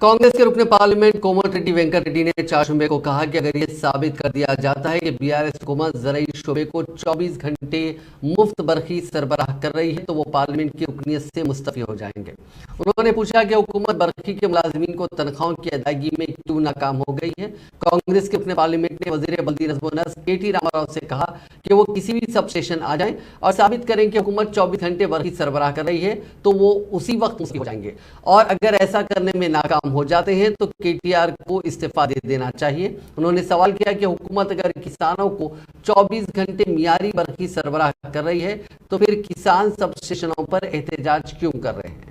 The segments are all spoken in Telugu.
कांग्रेस के रुकने पार्लियामेंट कोमल रेड्डी वेंकट रेड्डी ने 4 जुम्मे को कहा कि अगर ये साबित कर दिया जाता है कि बीआरएस हुकूमत ज़राई शोबे को 24 घंटे मुफ्त बरखी सरबराह कर रही है तो वो पार्लियामेंट की रुकनीत से मुस्तफ़ी हो जाएंगे। उन्होंने पूछा कि हुकूमत बरखी के मुलाजमीन को तनख्वाहों की अदायगी में क्यों नाकाम हो गई है। कांग्रेस के रुकने पार्लियामेंट ने वज़ीर बल्दी नज़्म व नस्र के.टी. रामाराव से कहा कि वो किसी भी सब स्टेशन आ जाएं और साबित करें कि हुकूमत 24 घंटे बरखी सरबराह कर रही है तो वो उसी वक्त मुस्तफ़ी हो जाएंगे, और अगर ऐसा करने में नाकाम हो जाते हैं तो केटीआर को इस्तीफा दे देना चाहिए। उन्होंने सवाल किया कि हुकूमत अगर किसानों को 24 घंटे मियारी बरखी सरबराह कर रही है तो फिर किसान सब स्टेशनों पर एहतजाज क्यों कर रहे हैं।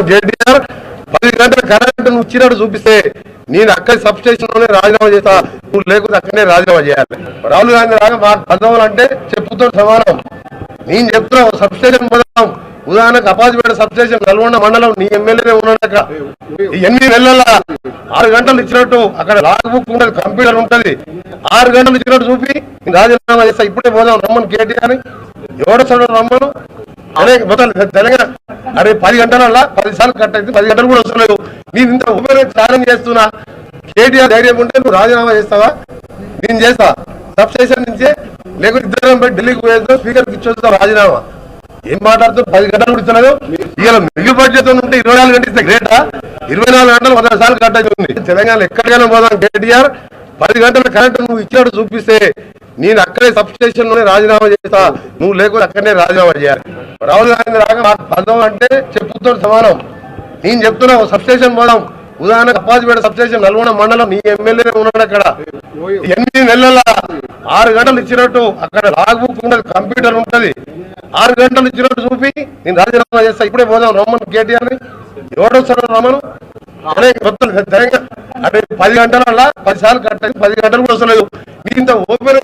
కేటీఆర్ 10 గంటల కరెంట్ ఇచ్చినట్టు చూపిస్తే నేను అక్కడ సబ్ స్టేషన్ లోనే రాజీనామా చేస్తా, నువ్వు లేకపోతే అక్కడనే రాజీనామా చేయాలి. రాహుల్ గాంధీ రాగా మాకు పదవులంటే చెప్పుతో సమానం. నేను చెప్తున్నా సబ్ స్టేషన్ పోదాం, ఉదాహరణకు అపాజిపేట సబ్ స్టేషన్ నల్గొండ మండలం నీ ఎమ్మెల్యేనే ఉన్నాక 8 నెలల 6 గంటలు ఇచ్చినట్టు అక్కడ లాగ్ బుక్ ఉంటుంది, కంప్యూటర్ ఉంటుంది. 6 గంటలు ఇచ్చినట్టు చూపి నేను రాజీనామా చేస్తా, ఇప్పుడే పోదాం రమ్మని కేటీఆర్ ఎవడొస్తాడు రమ్మను అనే మొత్తం తెలంగాణ. అరే 10 గంటల 10 సార్లు కట్ అయితే 10 గంటలు కూడా వస్తలేవు. నేను ఇంత ఓపెన్ ఛాలెంజ్ చేస్తున్నా, కేటీఆర్ ధైర్యం ఉంటే నువ్వు రాజీనామా చేస్తావా? నేను చేస్తా సబ్ స్టేషన్ నుంచే, లేకపోతే ఇద్దరం పోయి ఢిల్లీకి పోయేద్దాం, స్పీకర్కి ఇచ్చేస్తాం రాజీనామా. ఏం మాట్లాడుతూ 10 గంటలు కూడా ఇస్తున్నాడు. ఇవాళ మిగిలి బడ్జెట్ ఉంటే 24 గంటలు ఇస్తే గ్రేటా? 24 గంటలు 100 సార్లు కట్ అవుతుంది. తెలంగాణ ఎక్కడికైనా పోదాం కేటీఆర్ 10 గంటల కరెంట్ నువ్వు ఇచ్చినట్టు చూపిస్తే నేను అక్కడే సబ్ స్టేషన్ లోనే రాజీనామా చేస్తా, నువ్వు లేకపోతే అక్కడనే రాజీనామా చేయాలి. రాహుల్ గాంధీ రాగా మాకు పదవులంటే చెప్పుతో సమానం. నేను చెప్తున్నా సబ్ స్టేషన్ పోదాం, ఉదాహరణకు అపాజిపేట సబ్ స్టేషన్ నల్గొండ మండలం నీ ఎమ్మెల్యేనే ఉన్నాడు. అక్కడ 8 నెలల 6 గంటలు ఇచ్చినట్టు అక్కడ లాగ్ బుక్ ఉంటుంది, కంప్యూటర్ ఉంటుంది. 6 గంటలు ఇచ్చినట్టు చూపి నేను రాజీనామా చేస్తా, ఇప్పుడే పోదాం రమ్మను కేటీఆర్ ఎవడొస్తాడు రమ్మను అనే మొత్తం తెలంగాణ. అరే 10 గంటల 10 సార్లు కట్ అయితే 10 గంటలు కూడా వస్తలేదు. నేను ఇంత ఓపెన్